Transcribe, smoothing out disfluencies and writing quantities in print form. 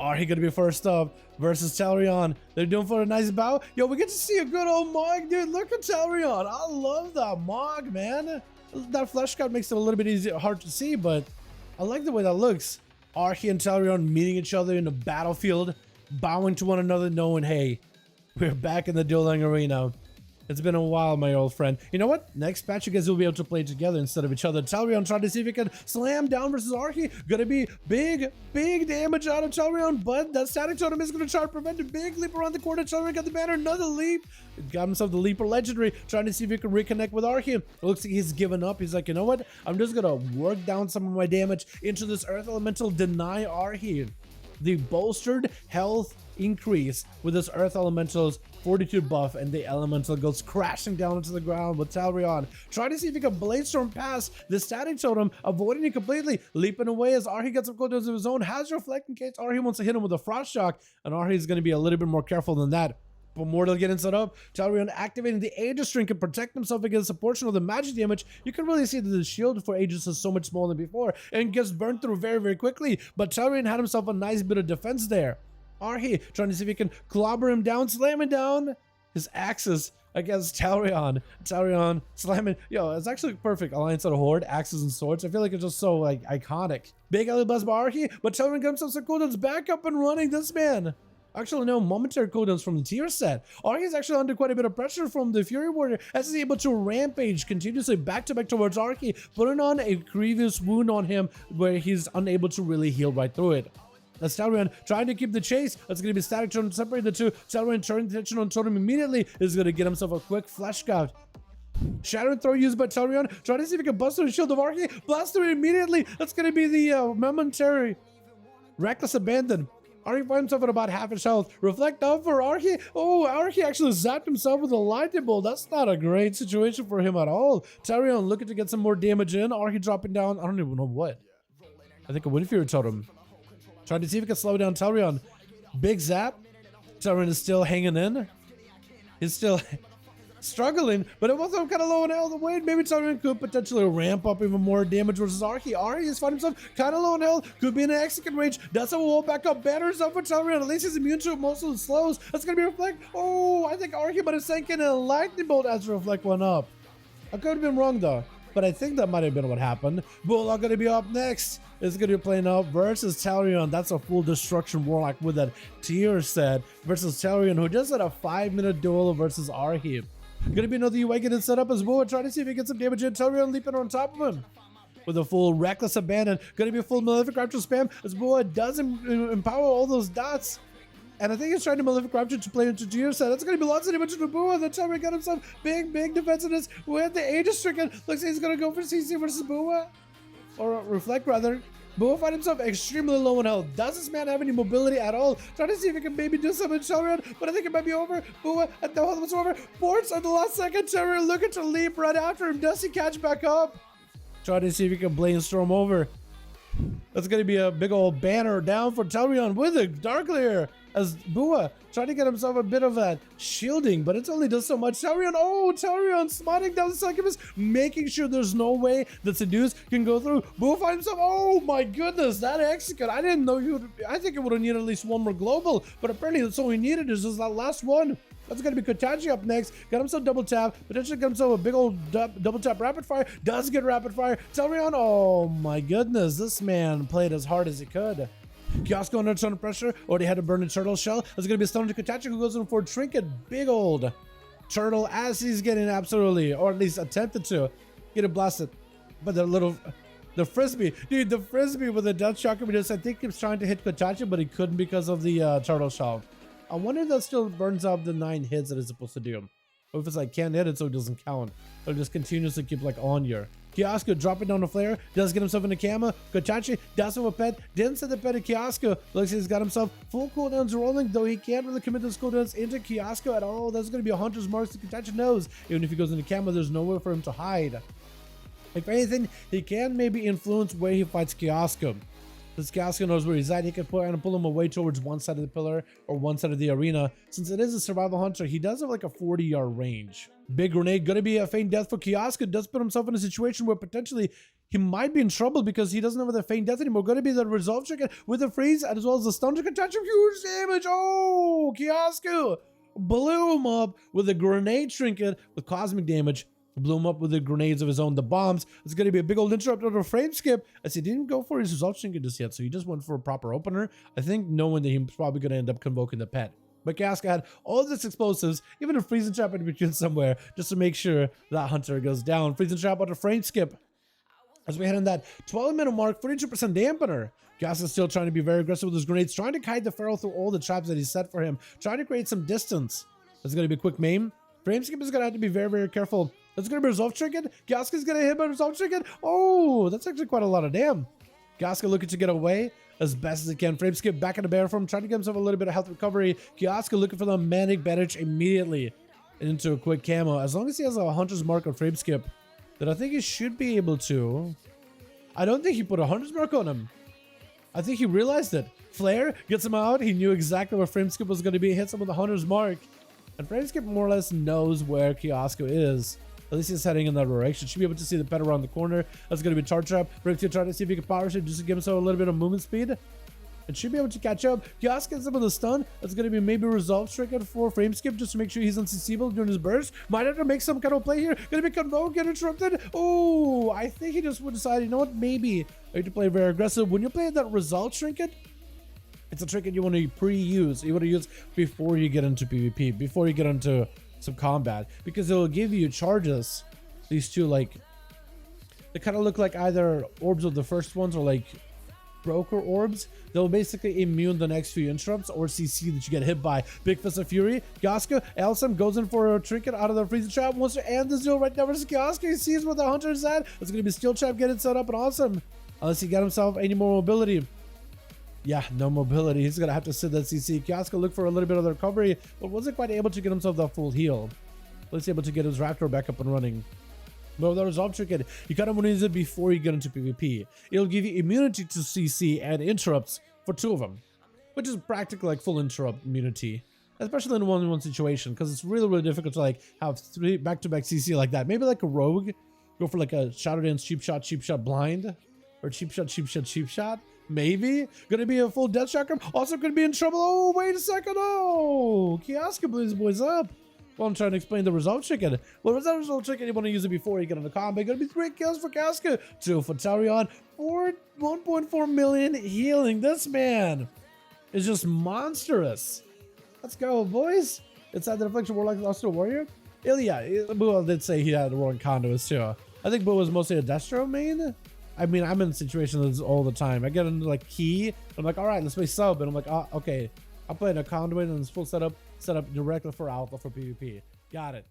Arhi gonna be first up versus Dalaran. They're doing for a nice bow. Yo, we get to see a good old Mog, dude. Look at Dalaran. I love that Mog, man. That flesh cut makes it a little bit easier, hard to see, but I like the way that looks. Arhi and Dalaran meeting each other in the battlefield, bowing to one another, knowing, hey, we're back in the dueling arena. It's been a while, my old friend. You know what? Next patch, you guys will be able to play together instead of each other. Dalaran trying to see if he can slam down versus Arhi. Gonna be big damage out of Dalaran, but that static totem is gonna try to prevent a big leap around the corner. Dalaran got the banner, another leap. Got himself the Leaper Legendary, trying to see if he can reconnect with Arhi. It looks like he's given up. He's like, you know what? I'm just gonna work down some of my damage into this Earth Elemental, deny Arhi the bolstered health increase with this Earth Elemental's Fortitude buff, and the Elemental goes crashing down into the ground with Dalaran. Trying to see if he can Bladestorm past the static totem, avoiding it completely, leaping away as Arhi gets up close of his own, has Reflect in case Arhi wants to hit him with a Frost Shock, and Arhi is going to be a little bit more careful than that. But Mortal getting set up, Dalaran activating the Aegis String can protect himself against a portion of the magic damage. You can really see that the shield for Aegis is so much smaller than before and gets burned through very quickly, but Dalaran had himself a nice bit of defense there. Arhi trying to see if he can clobber him down, slamming down his axes against Dalaran. Dalaran slamming. Yo, it's actually perfect. Alliance of the Horde, axes and swords. I feel like it's just so like iconic. Big alley buzz by Arhi, but Dalaran got himself some cooldowns back up and running. This man. Actually, no, momentary cooldowns from the tier set. Arhi is actually under quite a bit of pressure from the Fury Warrior as he's able to rampage continuously back-to-back towards Arhi, putting on a grievous wound on him where he's unable to really heal right through it. That's Dalaran trying to keep the chase. That's going to be static totem to separate the two. Dalaran turning the attention on totem immediately is going to get himself a quick flash scout. Shadow throw used by Dalaran, trying to see if he can bust through the shield of Arhi. Blast through it immediately. That's going to be the momentary reckless abandon. Arhi finds himself at about half his health. Reflect off for Arhi. Oh, Arhi actually zapped himself with a lightning bolt. That's not a great situation for him at all. Dalaran looking to get some more damage in. Arhi dropping down. I don't even know what. I think a Wind Fury totem. Trying to see if he can slow down Dalaran. Big zap. Dalaran is still hanging in. He's still struggling, but it was kind of low on health. Wait, maybe Dalaran could potentially ramp up even more damage versus Arhi. Arhi is finding himself kind of low on health. Could be in an execute range. That's how we'll back up. Banners up for Dalaran. At least he's immune to most of the slows. That's going to be Reflect. Oh, I think Arhi might have sank in a lightning bolt as Reflect went up. I could have been wrong though, but I think that might have been what happened. Bullock going to be up next. It's going to be playing out versus Dalaran. That's a full destruction Warlock with that tier set versus Dalaran, who just had a 5-minute duel versus Arhi. Gonna be another UA getting set up as Boa, trying to see if he gets some damage in. Dalaran leaping on top of him with a full Reckless Abandon. Gonna be a full Malefic Rapture spam as Boa does empower all those dots. And I think he's trying to Malefic Rapture to play into tier set. That's gonna be lots of damage to Boa. Then Dalaran got himself big defensiveness with the Aegis Stricken. Looks like he's gonna go for CC versus Boa. Or Reflect rather. Boa finds himself extremely low on health. Does this man have any mobility at all? Trying to see if he can maybe do something to Dalaran, but I think it might be over. Boa at the health whatsoever. Forts at the last second. Dalaran looking to leap right after him. Does he catch back up? Trying to see if he can Bladestorm over. That's going to be a big old banner down for Dalaran with a Dark Layer as Boa trying to get himself a bit of that shielding, but it only does so much. Dalaran smiting down the succubus, making sure there's no way that Seduce can go through. Boa finds himself. Oh my goodness, that execute. I didn't know he would. I think it would have needed at least one more global, but apparently that's all he needed is just that last one. That's going to be Kotachi up next. Got himself double tap. Potentially got himself a big old double tap rapid fire. Does get rapid fire. Dalaran. Oh my goodness. This man played as hard as he could. Kiosko under a ton of pressure. Already had to burn a turtle shell. There's going to be a stun to Kotachi who goes in for a trinket. Big old turtle as he's getting absolutely, or at least attempted to, get it blasted. But the frisbee. Dude, the frisbee with the death shock. I think he's trying to hit Kotachi, but he couldn't because of the turtle shell. I wonder if that still burns up the 9 hits that it's supposed to do. Or if it's like can't hit it so it doesn't count. Or just continues to keep like on your. Kiosko dropping down the flare. Does get himself in the camo. Kotachi does have a pet. Didn't set the pet to Kiosko. Looks like he's got himself full cooldowns rolling, though he can't really commit those cooldowns into Kiosko at all. That's going to be a Hunter's Mark that Kotachi knows. Even if he goes into camo, there's nowhere for him to hide. If anything, he can maybe influence where he fights Kiosko. This Kiosko knows where he's at. He can pull him away towards one side of the pillar or one side of the arena. Since it is a survival hunter, he does have like a 40-yard range. Big grenade, gonna be a feign death for Kiosko. Does put himself in a situation where potentially he might be in trouble because he doesn't have the Feign Death anymore. Going to be the Resolve Trinket with the Freeze as well as the Stun Trinket. Touch of huge damage. Oh, Kiosku blew him up with a Grenade Trinket with Cosmic damage. Blew him up with the grenades of his own, the bombs. It's going to be a big old interrupt on a frame skip as he didn't go for his Resolve Trinket just yet, so he just went for a proper opener. I think knowing that he's probably going to end up convoking the pet. But Kiosku had all of this explosives, even a Freezing Trap in between somewhere, just to make sure that Hunter goes down. Freezing Trap on a frame skip. As we head on that 12-minute mark, 42% dampener. Kiosku is still trying to be very aggressive with his grenades, trying to kite the Pharaoh through all the traps that he set for him, trying to create some distance. It's going to be a quick maim. Frame skip is going to have to be very, very careful. That's going to be Resolve Trinket. Kiosku's going to hit by Resolve Trinket. Oh, that's actually quite a lot of damn. Kiosku looking to get away as best as he can. Frame skip back in the bear form, trying to get himself a little bit of health recovery. Kiosku looking for the Manic Bandage immediately into a quick camo. As long as he has a Hunter's Mark on frame skip, then I think he should be able to. I don't think he put a Hunter's Mark on him. I think he realized it. Flare gets him out. He knew exactly where frame skip was going to be. Hits him with the Hunter's Mark. And frame skip more or less knows where Kiosku is. At least he's heading in that direction. Should be able to see the pet around the corner. That's going to be a charge trap. Breakthrough trying to see if he can power shift just to give himself a little bit of movement speed. And should be able to catch up. Kiosku gets him with a stun. That's going to be maybe Resolve Trinket for frame skip just to make sure he's unccessable during his burst. Might have to make some kind of play here. Going to be convoked, get interrupted. Oh, I think he just would decide, you know what, maybe I need to play very aggressive. When you're playing that Resolve Trinket, it's a trinket you want to pre-use. You want to use before you get into PvP, before you get into some combat, because it will give you charges. These two, like, they kind of look like either orbs of the first ones or like broker orbs. They'll basically immune the next few interrupts or CC that you get hit by. Big Fist of Fury. Kiosku, Elsem goes in for a trinket out of the freezing trap. Wants to end the duel right now versus Kiosku. He sees what the Hunter is at. It's going to be Steel Trap getting set up and awesome. Unless he got himself any more mobility. Yeah, no mobility. He's going to have to sit that CC. Kiosku look for a little bit of the recovery, but wasn't quite able to get himself that full heal. Let's be able to get his Raptor back up and running. But with the Resolve Trinket, you kind of want to use it before you get into PvP. It'll give you immunity to CC and interrupts for 2 of them, which is practically like full interrupt immunity, especially in a 1v1 situation, because it's really, really difficult to like have 3 back-to-back CC like that. Maybe like a rogue, go for like a Shadowlands cheap shot blind, or cheap shot. Maybe gonna be a full death chakra. Also gonna be in trouble. Oh, wait a second. Oh, Kiosku blew his boys up. Well, I'm trying to explain the Resolve Trinket. Well, was that Resolve Trinket? You want to use it before you get into combat. Gonna be 3 kills for Kiosku, 2 for Dalaran, 1.4 million healing. This man is just monstrous. Let's go, boys. Inside the Deflection Warlock lost to a warrior. Yeah, Boo did say he had Roaring Conduits too. I think Boo was mostly a Destro main. I mean, I'm in situations all the time. I get into like key. I'm like, all right, let's play sub. And I'm like, oh, okay. I'm playing a conduit and it's full setup directly for alpha for PvP. Got it.